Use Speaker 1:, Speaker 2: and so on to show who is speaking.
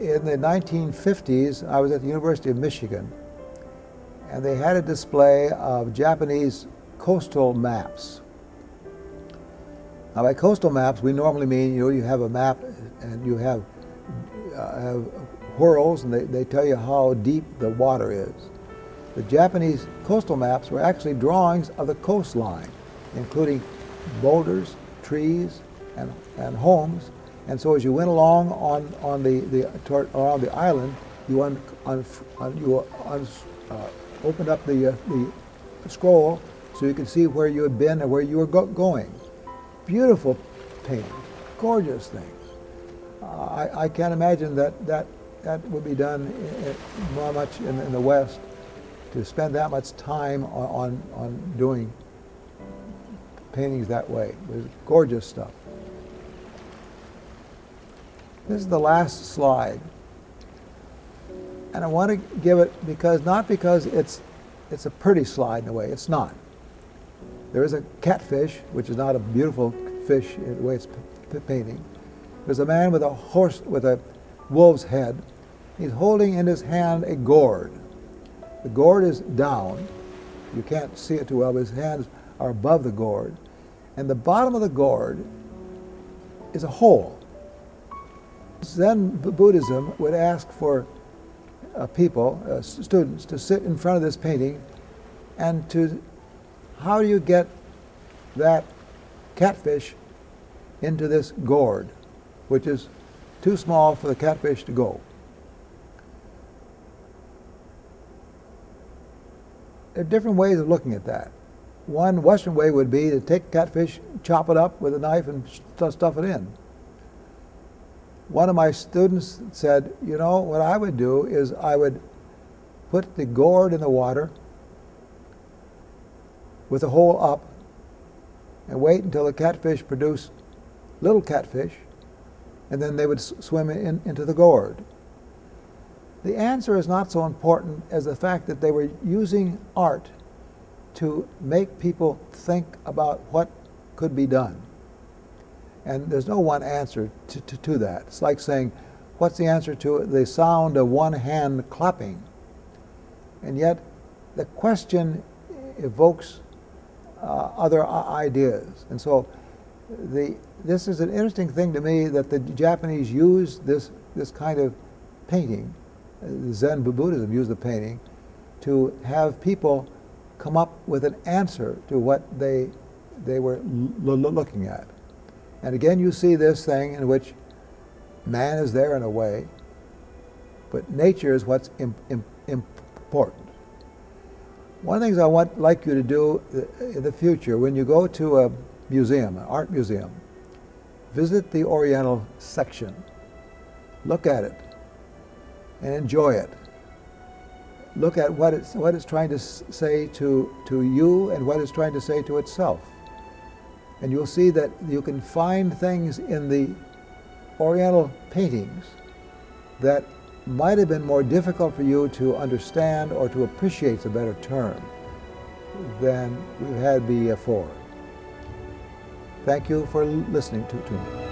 Speaker 1: In the 1950s, I was at the University of Michigan, and they had a display of Japanese coastal maps. Now, by coastal maps, we normally mean, you have a map and you have whirls, and they tell you how deep the water is. The Japanese coastal maps were actually drawings of the coastline, including boulders, trees, and homes. And so as you went along around the island, you opened up the scroll so you could see where you had been and where you were going. Beautiful paintings, gorgeous things. I can't imagine that would be done much in the West, to spend that much time on doing paintings that way. It was gorgeous stuff. This is the last slide, and I want to give it not because it's a pretty slide in a way. It's not. There is a catfish, which is not a beautiful fish in the way it's painting. There's a man with a wolf's head. He's holding in his hand a gourd. The gourd is down. You can't see it too well, but his hands are above the gourd. And the bottom of the gourd is a hole. Zen Buddhism would ask for people, students, to sit in front of this painting and how do you get that catfish into this gourd, which is too small for the catfish to go. There are different ways of looking at that. One Western way would be to take catfish, chop it up with a knife, and stuff it in. One of my students said, what I would do is I would put the gourd in the water with the hole up and wait until the catfish produced little catfish, and then they would swim into the gourd. The answer is not so important as the fact that they were using art to make people think about what could be done. And there's no one answer to that. It's like saying, what's the answer to the sound of one hand clapping? And yet, the question evokes other ideas. And so, this is an interesting thing to me, that the Japanese used this kind of painting, Zen Buddhism used the painting, to have people come up with an answer to what they were looking at. And again, you see this thing in which man is there in a way, but nature is what's important. One of the things I like you to do in the future, when you go to a museum, an art museum, visit the Oriental section. Look at it and enjoy it. Look at what it's trying to say to you and what it's trying to say to itself. And you'll see that you can find things in the Oriental paintings that might have been more difficult for you to understand or to appreciate, is a better term, than we've had before. Thank you for listening to me.